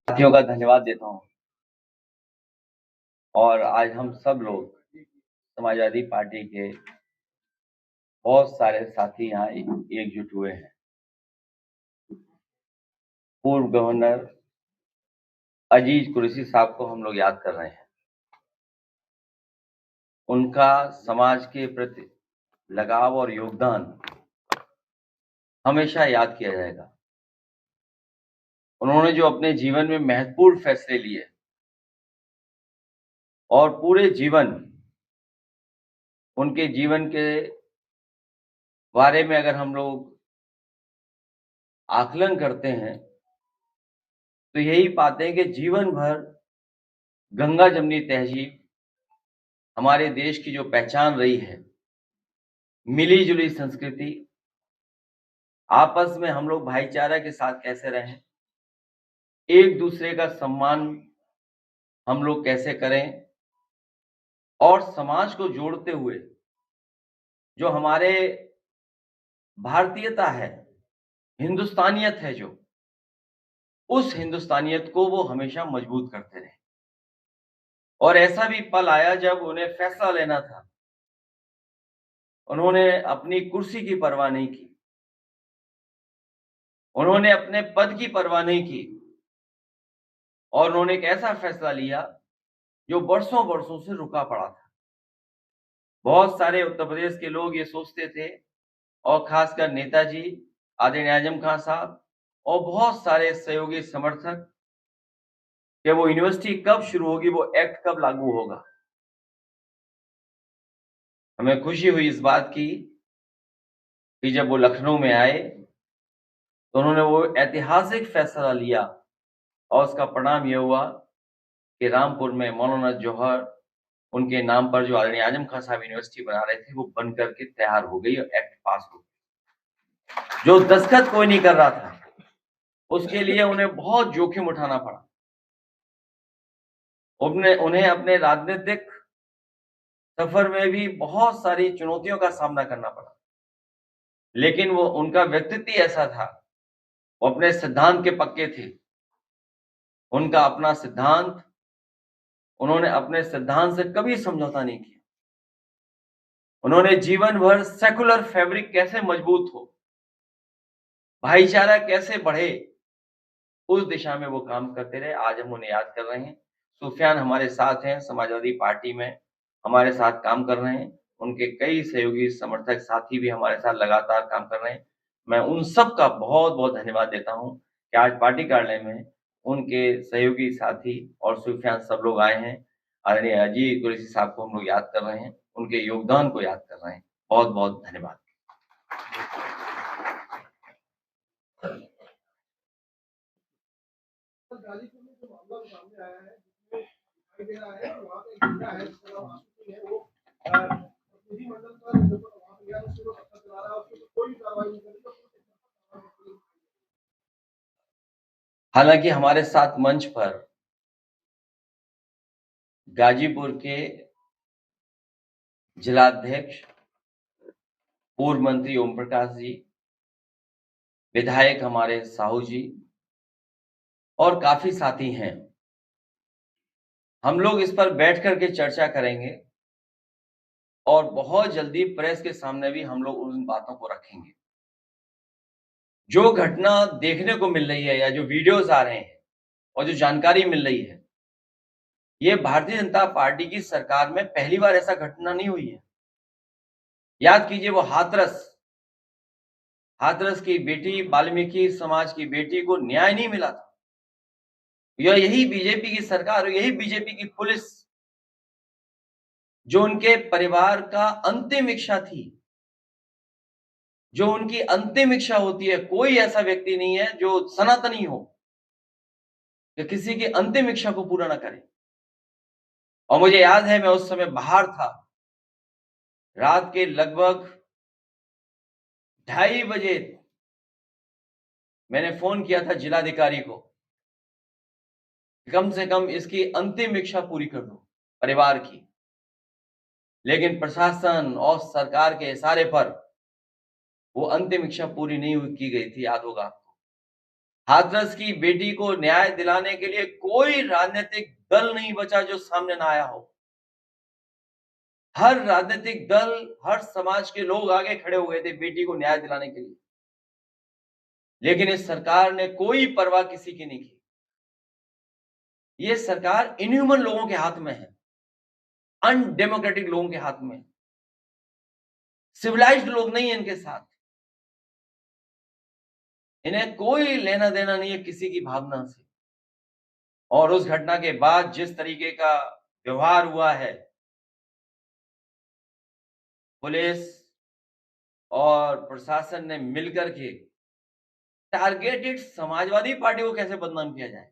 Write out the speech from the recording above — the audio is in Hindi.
साथियों का धन्यवाद देता हूँ। और आज हम सब लोग समाजवादी पार्टी के बहुत सारे साथी यहाँ एकजुट हुए हैं। पूर्व गवर्नर अजीज कुरैशी साहब को हम लोग याद कर रहे हैं। उनका समाज के प्रति लगाव और योगदान हमेशा याद किया जाएगा। उन्होंने जो अपने जीवन में महत्वपूर्ण फैसले लिए और पूरे जीवन उनके जीवन के बारे में अगर हम लोग आकलन करते हैं तो यही पाते हैं कि जीवन भर गंगा जमनी तहजीब हमारे देश की जो पहचान रही है, मिली जुली संस्कृति, आपस में हम लोग भाईचारा के साथ कैसे रहें, एक दूसरे का सम्मान हम लोग कैसे करें और समाज को जोड़ते हुए जो हमारे भारतीयता है, हिंदुस्तानियत है, जो उस हिंदुस्तानियत को वो हमेशा मजबूत करते रहे। और ऐसा भी पल आया जब उन्हें फैसला लेना था, उन्होंने अपनी कुर्सी की परवाह नहीं की, उन्होंने अपने पद की परवाह नहीं की और उन्होंने एक ऐसा फैसला लिया जो वर्षों वर्षों से रुका पड़ा था। बहुत सारे उत्तर प्रदेश के लोग ये सोचते थे और खासकर नेताजी आदरणीय आजम खान साहब और बहुत सारे सहयोगी समर्थक कि वो यूनिवर्सिटी कब शुरू होगी, वो एक्ट कब लागू होगा। हमें खुशी हुई इस बात की कि जब वो लखनऊ में आए तो उन्होंने वो ऐतिहासिक फैसला लिया और उसका परिणाम यह हुआ कि रामपुर में मौलाना जौहर उनके नाम पर जो आदरणीय आजम खान साहब यूनिवर्सिटी बना रहे थे वो बन करके तैयार हो गई और एक्ट पास हो गई। जो दस्तखत कोई नहीं कर रहा था उसके लिए उन्हें बहुत जोखिम उठाना पड़ा। उन्हें अपने राजनीतिक सफर में भी बहुत सारी चुनौतियों का सामना करना पड़ा, लेकिन वो उनका व्यक्तित्व ऐसा था, वो अपने सिद्धांत के पक्के थे। उनका अपना सिद्धांत, उन्होंने अपने सिद्धांत से कभी समझौता नहीं किया। उन्होंने जीवन भर सेकुलर फैब्रिक कैसे मजबूत हो, भाईचारा कैसे बढ़े, उस दिशा में वो काम करते रहे। आज हम उन्हें याद कर रहे हैं। सुफियान हमारे साथ हैं, समाजवादी पार्टी में हमारे साथ काम कर रहे हैं। उनके कई सहयोगी समर्थक साथी भी हमारे साथ लगातार काम कर रहे हैं। मैं उन सब का बहुत बहुत धन्यवाद देता हूं कि आज पार्टी कार्यालय में उनके सहयोगी साथी और सुफियान सब लोग आए हैं। आदरणीय अजीज कुरैशी साहब को हम लोग याद कर रहे हैं, उनके योगदान को याद कर रहे हैं। बहुत बहुत धन्यवाद। गाजीपुर में जो मामला सामने आया है, जिसमें दिखाई दे रहा है कि वहाँ पे एक जिला है जिसका नाम आशुकी है, वो प्रतिनिधि मंडल पर जो वहाँ पे गया उसको पत्थर चला रहा है, उसके ऊपर कोई कार्रवाई नहीं करी। तो हालांकि हमारे साथ मंच पर गाजीपुर के जिलाध्यक्ष पूर्व मंत्री ओम प्रकाश जी, विधायक हमारे साहू जी और काफी साथी हैं। हम लोग इस पर बैठ करके चर्चा करेंगे और बहुत जल्दी प्रेस के सामने भी हम लोग उन बातों को रखेंगे। जो घटना देखने को मिल रही है या जो वीडियोस आ रहे हैं और जो जानकारी मिल रही है, ये भारतीय जनता पार्टी की सरकार में पहली बार ऐसा घटना नहीं हुई है। याद कीजिए, वो हाथरस की बेटी, वाल्मीकि समाज की बेटी को न्याय नहीं मिला था। यही बीजेपी की सरकार और यही बीजेपी की पुलिस जो उनके परिवार का अंतिम इच्छा थी, जो उनकी अंतिम इच्छा होती है। कोई ऐसा व्यक्ति नहीं है जो सनातनी हो कि किसी की अंतिम इच्छा को पूरा ना करे। और मुझे याद है, मैं उस समय बाहर था, रात के लगभग 2:30 बजे मैंने फोन किया था जिलाधिकारी को, कम से कम इसकी अंतिम इच्छा पूरी कर दो परिवार की। लेकिन प्रशासन और सरकार के इशारे पर वो अंतिम इच्छा पूरी नहीं की गई थी, याद होगा आपको। हाथरस की बेटी को न्याय दिलाने के लिए कोई राजनीतिक दल नहीं बचा जो सामने ना आया हो। हर राजनीतिक दल, हर समाज के लोग आगे खड़े हुए थे बेटी को न्याय दिलाने के लिए। लेकिन इस सरकार ने कोई परवाह किसी की नहीं की। ये सरकार इनह्यूमन लोगों के हाथ में है, अनडेमोक्रेटिक लोगों के हाथ में है। सिविलाइज्ड लोग नहीं है इनके साथ। इन्हें कोई लेना देना नहीं है किसी की भावना से। और उस घटना के बाद जिस तरीके का व्यवहार हुआ है, पुलिस और प्रशासन ने मिलकर के टारगेटेड समाजवादी पार्टी को कैसे बदनाम किया जाए।